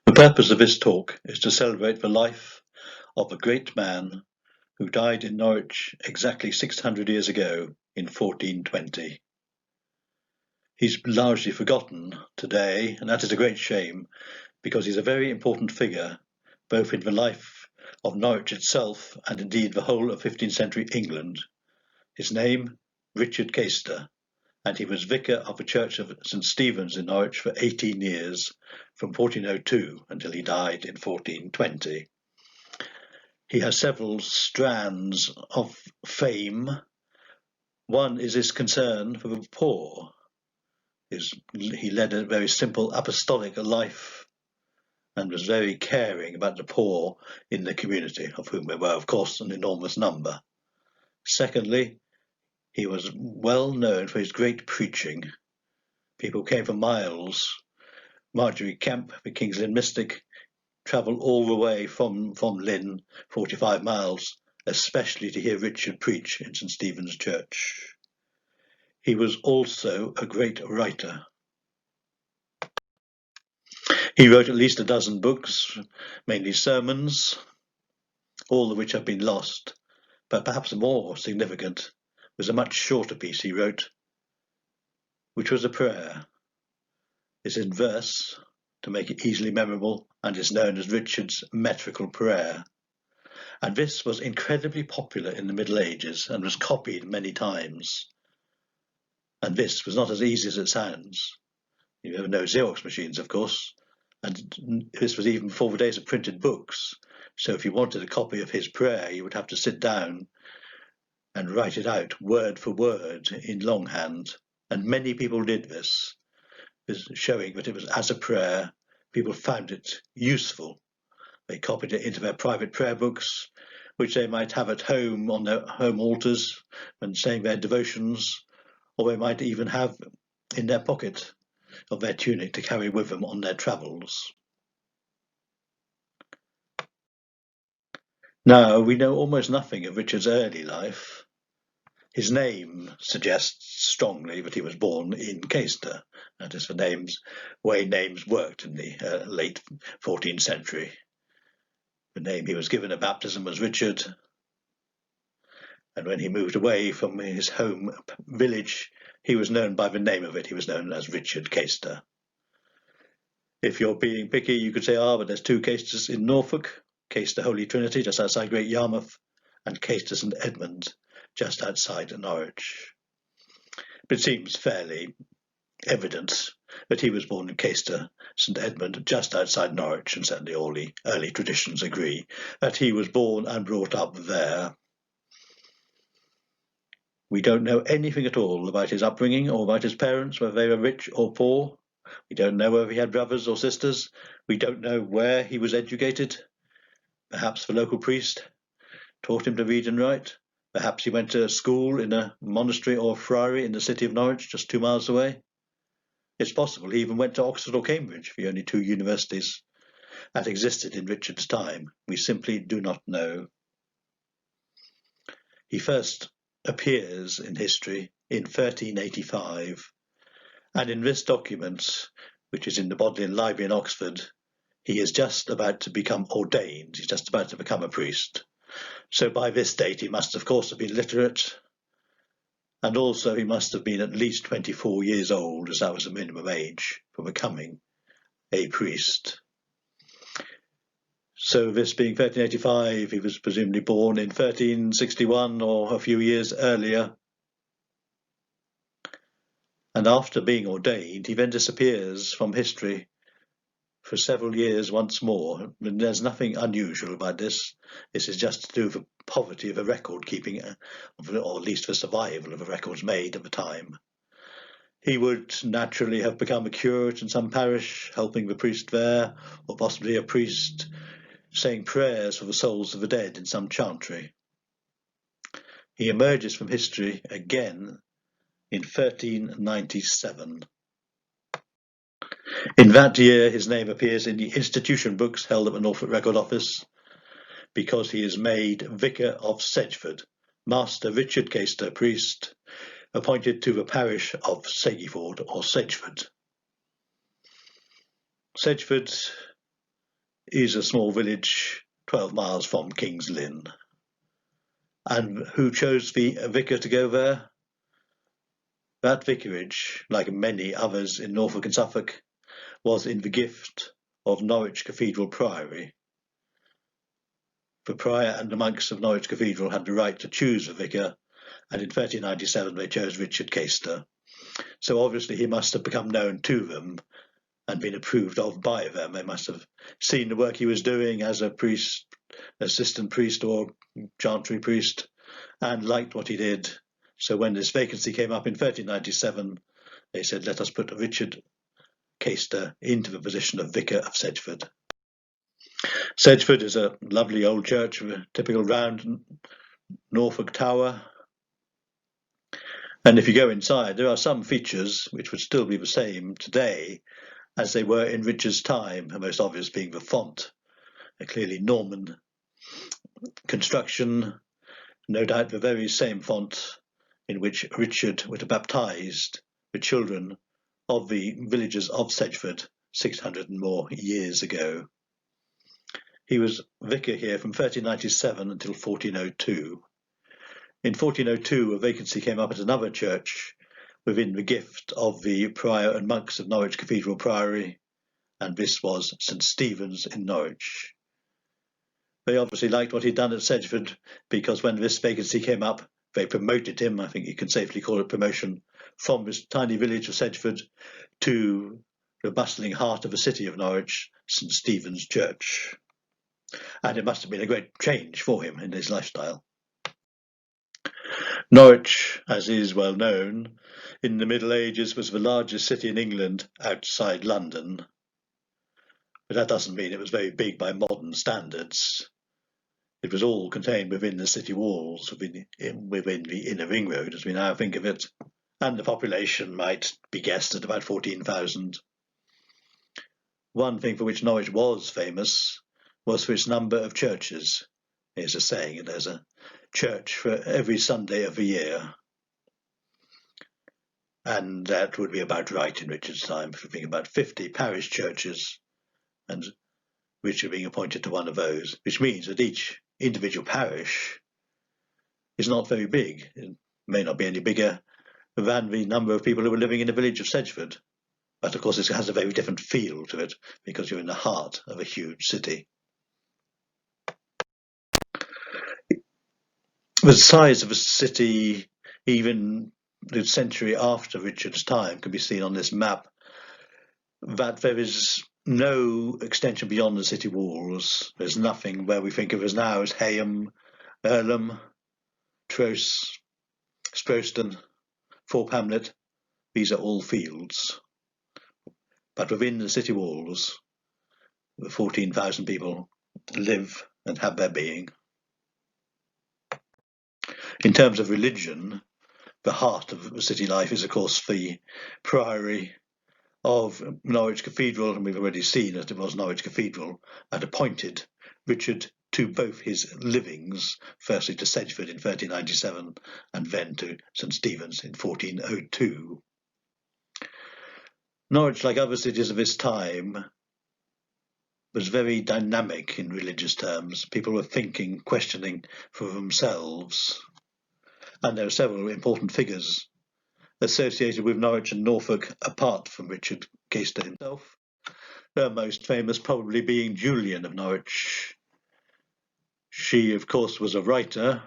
The purpose of this talk is to celebrate the life of a great man who died in Norwich exactly 600 years ago in 1420. He's largely forgotten today, and that is a great shame, because he's a very important figure, both in the life of Norwich itself and indeed the whole of 15th century England. His name, Richard Caister, and he was vicar of the Church of St. Stephen's in Norwich for 18 years, from 1402 until he died in 1420. He has several strands of fame. One is his concern for the poor. He led a very simple apostolic life and was very caring about the poor in the community, of whom there were, of course, an enormous number. Secondly, he was well known for his great preaching. People came for miles. Marjorie, Kemp, the Kingsland mystic, travelled all the way from Lynn, 45 miles, especially to hear Richard preach in St. Stephen's Church. He was also a great writer. He wrote at least a dozen books, mainly sermons, all of which have been lost, but perhaps more significant was a much shorter piece he wrote, which was a prayer. It's in verse to make it easily memorable and is known as Richard's Metrical Prayer. And this was incredibly popular in the Middle Ages and was copied many times. And this was not as easy as it sounds. You have no Xerox machines, of course, and this was even before the days of printed books. So if you wanted a copy of his prayer, you would have to sit down and write it out word for word in longhand. And many people did this, showing that it was as a prayer. People found it useful. They copied it into their private prayer books, which they might have at home on their home altars when saying their devotions, or they might even have in their pocket of their tunic to carry with them on their travels. Now, we know almost nothing of Richard's early life. His name suggests strongly that he was born in Caister. That is the way names worked in the late 14th century. The name he was given at baptism was Richard, and when he moved away from his home village, he was known by the name of it. He was known as Richard Caister. If you're being picky, you could say, but there's two Caisters in Norfolk, Caister Holy Trinity, just outside Great Yarmouth, and Caister St. Edmund, just outside Norwich. But it seems fairly evident that he was born in Caister St. Edmund, just outside Norwich, and certainly all the early traditions agree that he was born and brought up there. We don't know anything at all about his upbringing or about his parents, whether they were rich or poor. We don't know whether he had brothers or sisters. We don't know where he was educated. Perhaps the local priest taught him to read and write. Perhaps he went to school in a monastery or a friary in the city of Norwich, just 2 miles away. It's possible he even went to Oxford or Cambridge, the only two universities that existed in Richard's time. We simply do not know. He first appears in history in 1385, and in this document, which is in the Bodleian Library in Oxford, he is just about to become ordained. He's just about to become a priest. So by this date, he must, of course, have been literate, and also he must have been at least 24 years old, as that was the minimum age for becoming a priest. So this being 1385, he was presumably born in 1361 or a few years earlier. And after being ordained, he then disappears from history for several years once more. And there's nothing unusual about this. This is just to do with the poverty of the record keeping, or at least the survival of the records made at the time. He would naturally have become a curate in some parish, helping the priest there, or possibly a priest saying prayers for the souls of the dead in some chantry. He emerges from history again in 1397. In that year, his name appears in the institution books held at the Norfolk Record Office because he is made Vicar of Sedgeford, Master Richard Caister, priest, appointed to the parish of Segiford or Sedgeford. Sedgeford is a small village 12 miles from Kingsland. And who chose the vicar to go there? That vicarage, like many others in Norfolk and Suffolk, was in the gift of Norwich Cathedral Priory. The prior and the monks of Norwich Cathedral had the right to choose a vicar, and in 1397 they chose Richard Caister. So obviously he must have become known to them and been approved of by them. They must have seen the work he was doing as a priest, assistant priest or chantry priest, and liked what he did. So when this vacancy came up in 1397, they said, let us put Richard Caister into the position of Vicar of Sedgeford. Sedgeford is a lovely old church with a typical round Norfolk tower. And if you go inside, there are some features which would still be the same today as they were in Richard's time, the most obvious being the font, a clearly Norman construction, no doubt the very same font in which Richard would have baptized the children of the villagers of Sedgeford 600 and more years ago. He was vicar here from 1397 until 1402. In 1402, a vacancy came up at another church within the gift of the prior and monks of Norwich Cathedral Priory, and this was St. Stephen's in Norwich. They obviously liked what he'd done at Sedgeford, because when this vacancy came up, they promoted him, I think you can safely call it promotion, from this tiny village of Sedgeford to the bustling heart of the city of Norwich, St. Stephen's Church. And it must have been a great change for him in his lifestyle. Norwich, as is well known, in the Middle Ages was the largest city in England outside London. But that doesn't mean it was very big by modern standards. It was all contained within the city walls, within the inner ring road, as we now think of it, and the population might be guessed at about 14,000. One thing for which Norwich was famous was for its number of churches. There's a saying, there's a church for every Sunday of the year. And that would be about right in Richard's time, if you think about 50 parish churches, and Richard being appointed to one of those, which means that each individual parish is not very big. It may not be any bigger than the number of people who were living in the village of Sedgeford. But of course it has a very different feel to it, because you're in the heart of a huge city. The size of a city, even the century after Richard's time, can be seen on this map, that there is no extension beyond the city walls. There's nothing where we think of as now as Hayham, Earlham, Tros, Sproston, Thorpe Hamlet. These are all fields. But within the city walls, the 14,000 people live and have their being. In terms of religion, the heart of the city life is, of course, the Priory of Norwich Cathedral, and we've already seen that it was Norwich Cathedral that appointed Richard to both his livings, firstly to Sedgeford in 1397 and then to St. Stephen's in 1402. Norwich, like other cities of its time, was very dynamic in religious terms. People were thinking, questioning for themselves. And there are several important figures associated with Norwich and Norfolk apart from Richard Caister himself. The most famous probably being Julian of Norwich. She, of course, was a writer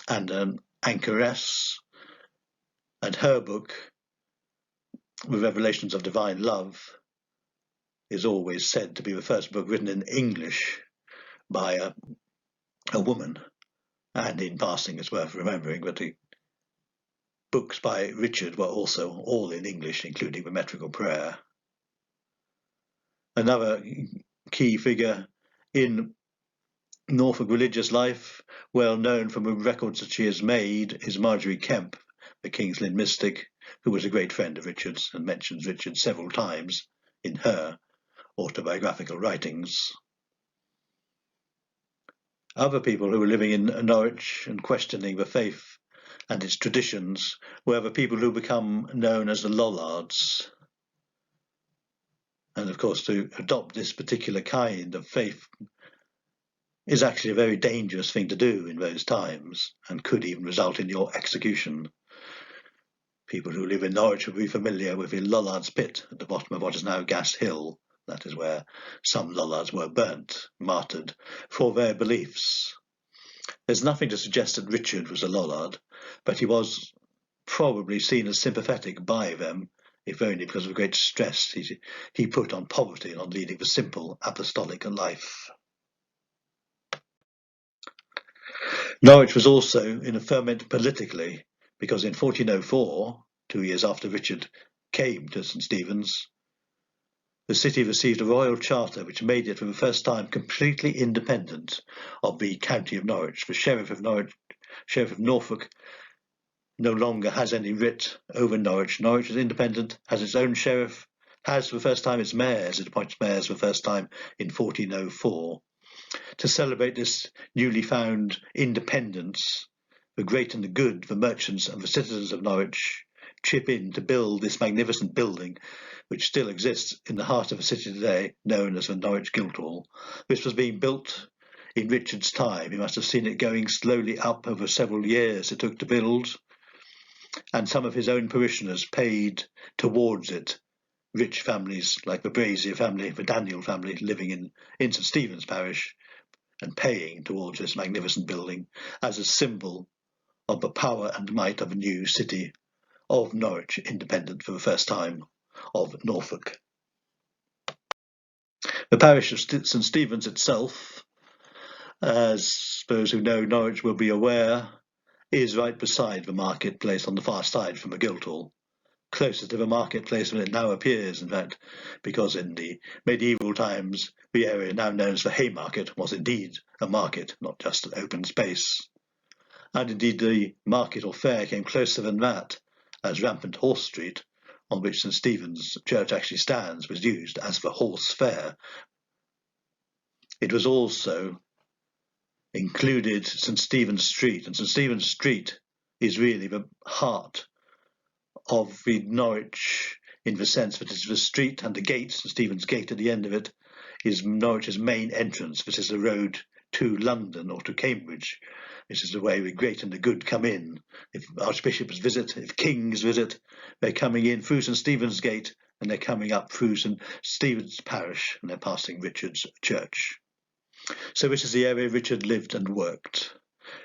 and an anchoress, and her book, The Revelations of Divine Love, is always said to be the first book written in English by a woman. And in passing, it's worth remembering that the books by Richard were also all in English, including the Metrical Prayer. Another key figure in Norfolk religious life, well known from the records that she has made, is Marjorie Kemp, the Kingsland mystic, who was a great friend of Richard's and mentions Richard several times in her autobiographical writings. Other people who were living in Norwich and questioning the faith and its traditions were the people who become known as the Lollards. And of course, to adopt this particular kind of faith is actually a very dangerous thing to do in those times, and could even result in your execution. People who live in Norwich will be familiar with the Lollards Pit at the bottom of what is now Gas Hill. That is where some Lollards were burnt, martyred, for their beliefs. There's nothing to suggest that Richard was a Lollard, but he was probably seen as sympathetic by them, if only because of the great stress he put on poverty and on leading the simple apostolic life. Norwich was also in a ferment politically, because in 1404, 2 years after Richard came to St. Stephen's, the city received a royal charter which made it for the first time completely independent of the county of Norwich. The Sheriff of Norfolk, no longer has any writ over Norwich. Norwich is independent, has its own sheriff, has for the first time its mayors. It appoints mayors for the first time in 1404. To celebrate this newly found independence, the great and the good, the merchants and the citizens of Norwich chip in to build this magnificent building which still exists in the heart of the city today, known as the Norwich Guildhall. This was being built in Richard's time. He must have seen it going slowly up over several years it took to build, and some of his own parishioners paid towards it. Rich families like the Brazier family, the Daniel family, living in St. Stephen's parish and paying towards this magnificent building as a symbol of the power and might of a new city of Norwich, independent for the first time of Norfolk. The parish of St. Stephen's itself, as those who know Norwich will be aware, is right beside the marketplace on the far side from the Guildhall, closer to the marketplace than it now appears, in fact, because in the medieval times the area now known as the Haymarket was indeed a market, not just an open space. And indeed the market or fair came closer than that, as rampant Horse Street, on which St. Stephen's Church actually stands, was used as the horse fair. It was also included St. Stephen's Street, and St. Stephen's Street is really the heart of the Norwich, in the sense that it's the street and the gate, St. Stephen's Gate at the end of it, is Norwich's main entrance. This is the road to London or to Cambridge. This is the way the great and the good come in. If archbishops visit, if kings visit, they're coming in through St. Stephen's Gate and they're coming up through St. Stephen's Parish and they're passing Richard's church. So this is the area Richard lived and worked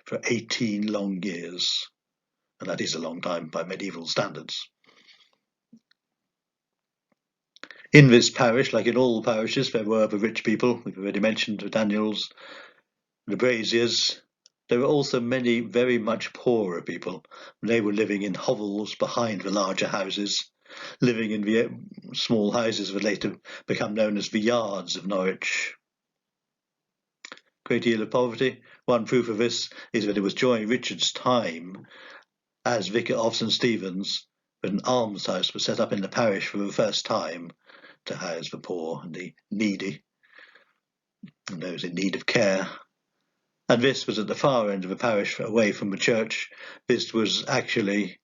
for 18 long years. And that is a long time by medieval standards. In this parish, like in all parishes, there were the rich people. We've already mentioned the Daniels, the Braziers. There were also many very much poorer people. They were living in hovels behind the larger houses, living in the small houses that later become known as the yards of Norwich. Great deal of poverty. One proof of this is that it was during Richard's time as Vicar of St. Stephen's that an almshouse was set up in the parish for the first time to house the poor and the needy and those in need of care. And this was at the far end of the parish, away from the church. This was actually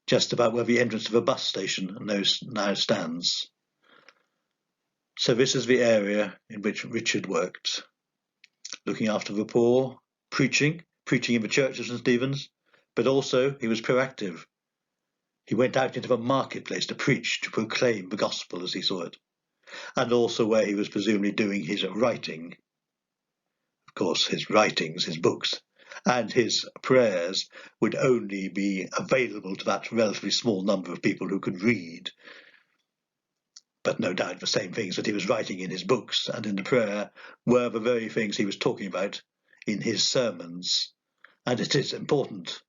just about where the entrance of a bus station now stands. So this is the area in which Richard worked, looking after the poor, preaching in the church of St. Stephen's, but also he was proactive. He went out into the marketplace to preach, to proclaim the gospel as he saw it, and also where he was presumably doing his writing. Of course, his writings, his books, and his prayers would only be available to that relatively small number of people who could read. But no doubt the same things that he was writing in his books and in the prayer were the very things he was talking about in his sermons. And it is important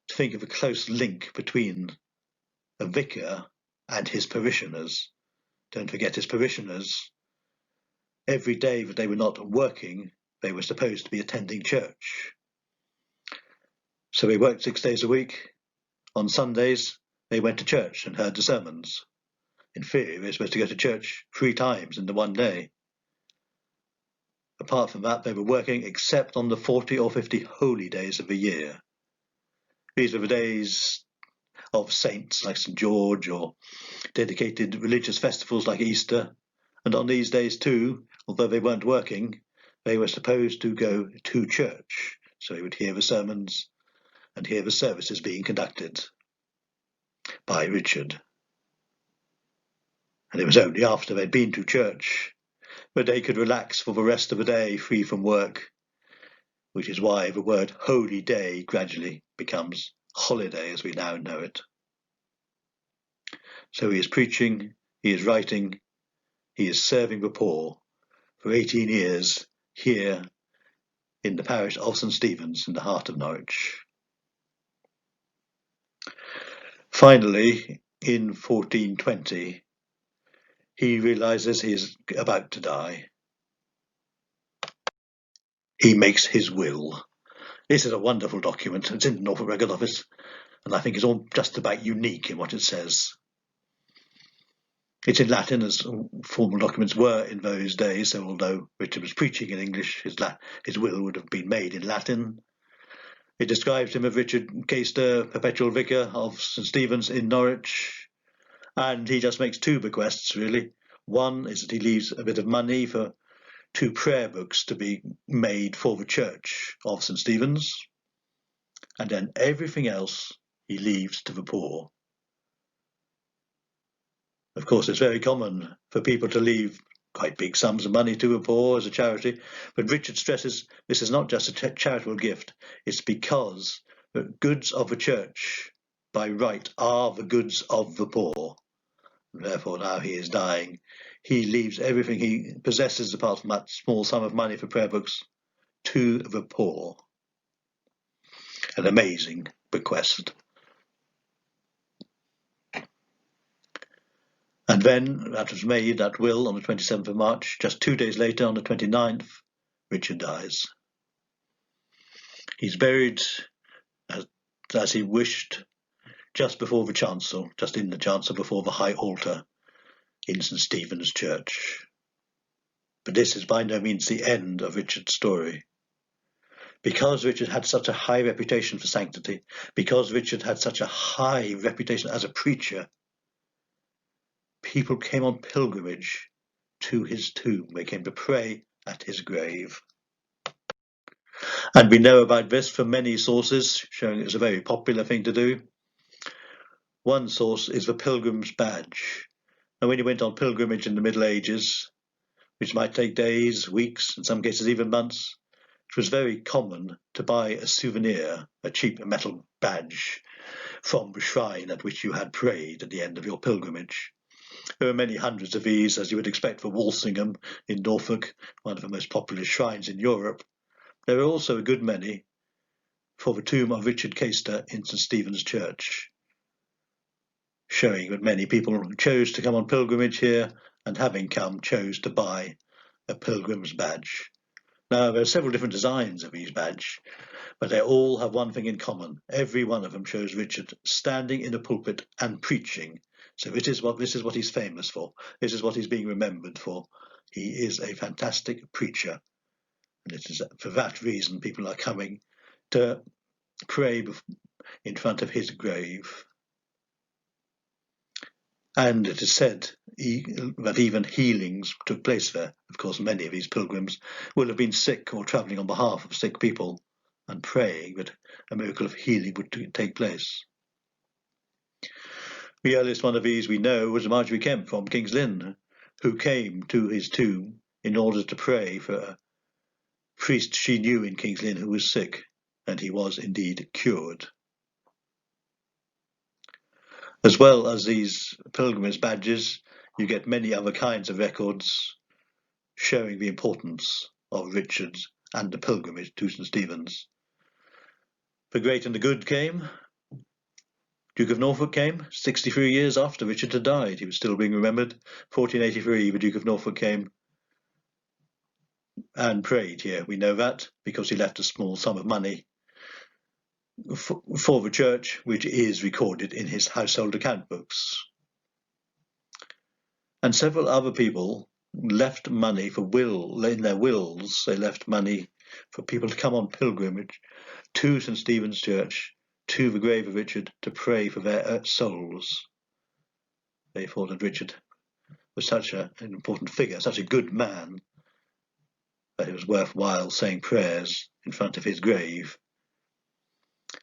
to think of a close link between a vicar and his parishioners. Don't forget his parishioners. Every day that they were not working, they were supposed to be attending church. So they worked 6 days a week. On Sundays, they went to church and heard the sermons. In theory, they were supposed to go to church 3 times in the one day. Apart from that, they were working except on the 40 or 50 holy days of the year. These were the days of saints like St. George, or dedicated religious festivals like Easter. And on these days too, although they weren't working, they were supposed to go to church. So he would hear the sermons and hear the services being conducted by Richard. And it was only after they'd been to church that they could relax for the rest of the day, free from work, which is why the word holy day gradually becomes holiday as we now know it. So he is preaching, he is writing, he is serving the poor for 18 years here in the parish of St. Stephen's in the heart of Norwich. Finally, in 1420, he realizes he is about to die. He makes his will. This is a wonderful document. It's in the Norfolk Record Office, and I think it's all just about unique in what it says. It's in Latin, as formal documents were in those days, so although Richard was preaching in English, his will would have been made in Latin. It describes him as Richard Caister, perpetual vicar of St. Stephen's in Norwich, and he just makes two bequests, really. One is that he leaves a bit of money for 2 prayer books to be made for the church of St. Stephen's, and then everything else he leaves to the poor. Of course, it's very common for people to leave quite big sums of money to the poor as a charity, but Richard stresses this is not just a charitable gift, it's because the goods of the church by right are the goods of the poor. Therefore, now he is dying, he leaves everything he possesses apart from that small sum of money for prayer books to the poor. An amazing bequest. And then that was made, that will, on the 27th of March. Just 2 days later, on the 29th, Richard dies. He's buried as he wished, just before the chancel, just in the chancel before the high altar in St. Stephen's Church. But this is by no means the end of Richard's story. Because Richard had such a high reputation for sanctity, because Richard had such a high reputation as a preacher, people came on pilgrimage to his tomb. They came to pray at his grave. And we know about this from many sources, showing it's a very popular thing to do. One source is the pilgrim's badge. And when you went on pilgrimage in the Middle Ages, which might take days, weeks, in some cases even months, it was very common to buy a souvenir, a cheap metal badge, from the shrine at which you had prayed at the end of your pilgrimage. There were many hundreds of these, as you would expect, for Walsingham in Norfolk, one of the most popular shrines in Europe. There were also a good many for the tomb of Richard Caister in St. Stephen's Church, showing that many people chose to come on pilgrimage here, and having come, chose to buy a pilgrim's badge. Now, there are several different designs of these badges, but they all have one thing in common. Every one of them shows Richard standing in a pulpit and preaching. So this is what he's famous for. This is what he's being remembered for. He is a fantastic preacher. And it is for that reason people are coming to pray in front of his grave. And it is said that even healings took place there. Of course, many of these pilgrims will have been sick or travelling on behalf of sick people and praying that a miracle of healing would take place. The earliest one of these we know was Marjorie Kemp from Kingsland, who came to his tomb in order to pray for a priest she knew in Kingsland who was sick, and he was indeed cured. As well as these pilgrimage badges, you get many other kinds of records showing the importance of Richard and the pilgrimage to St. Stephen's. The great and the good came. Duke of Norfolk came 63 years after Richard had died. He was still being remembered. 1483, the Duke of Norfolk came and prayed here. We know that because he left a small sum of money for the church, which is recorded in his household account books. And several other people left money in their wills. They left money for people to come on pilgrimage to St. Stephen's Church to the grave of Richard to pray for their souls. They thought that Richard was such an important figure, such a good man, that it was worthwhile saying prayers in front of his grave.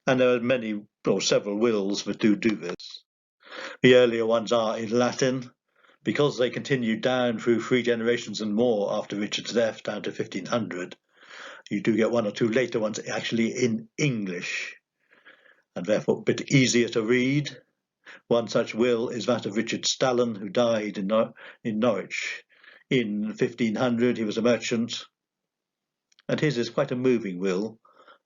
And there are many, or several wills that do this. The earlier ones are in Latin, because they continued down through 3 generations and more after Richard's death, down to 1500. You do get 1 or 2 later ones actually in English, and therefore a bit easier to read. One such will is that of Richard Stallen, who died in Norwich in 1500. He was a merchant, and his is quite a moving will,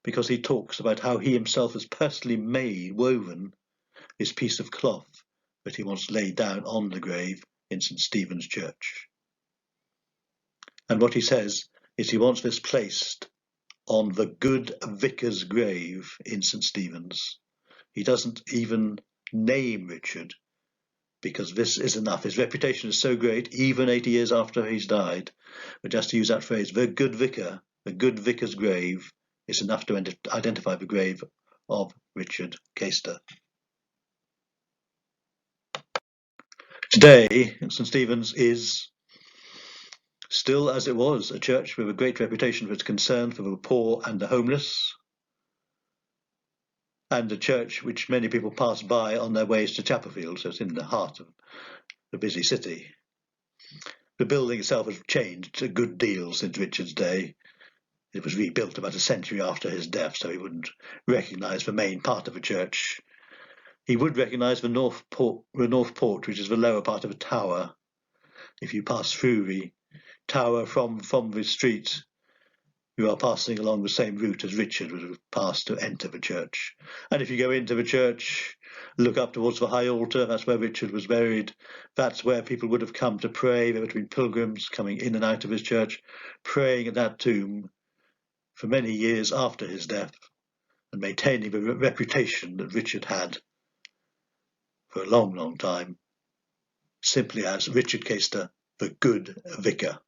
because he talks about how he himself has personally woven this piece of cloth that he wants laid down on the grave in St. Stephen's Church. And what he says is he wants this placed on the good vicar's grave in St. Stephen's. He doesn't even name Richard, because this is enough. His reputation is so great, even 80 years after he's died, but just to use that phrase, the good vicar's grave, is enough to identify the grave of Richard Caister. Today, St. Stephen's is still, as it was, a church with a great reputation for its concern for the poor and the homeless, and a church which many people pass by on their ways to Chapelfield, so it's in the heart of the busy city. The building itself has changed a good deal since Richard's day. It was rebuilt about a century after his death, so he wouldn't recognise the main part of the church. He would recognise the north porch, which is the lower part of a tower. If you pass through the tower from the street, you are passing along the same route as Richard would have passed to enter the church. And if you go into the church, look up towards the high altar, that's where Richard was buried. That's where people would have come to pray. There would have been pilgrims coming in and out of his church, praying at that tomb for many years after his death, and maintaining the reputation that Richard had for a long, long time, simply as Richard Caister, the good vicar.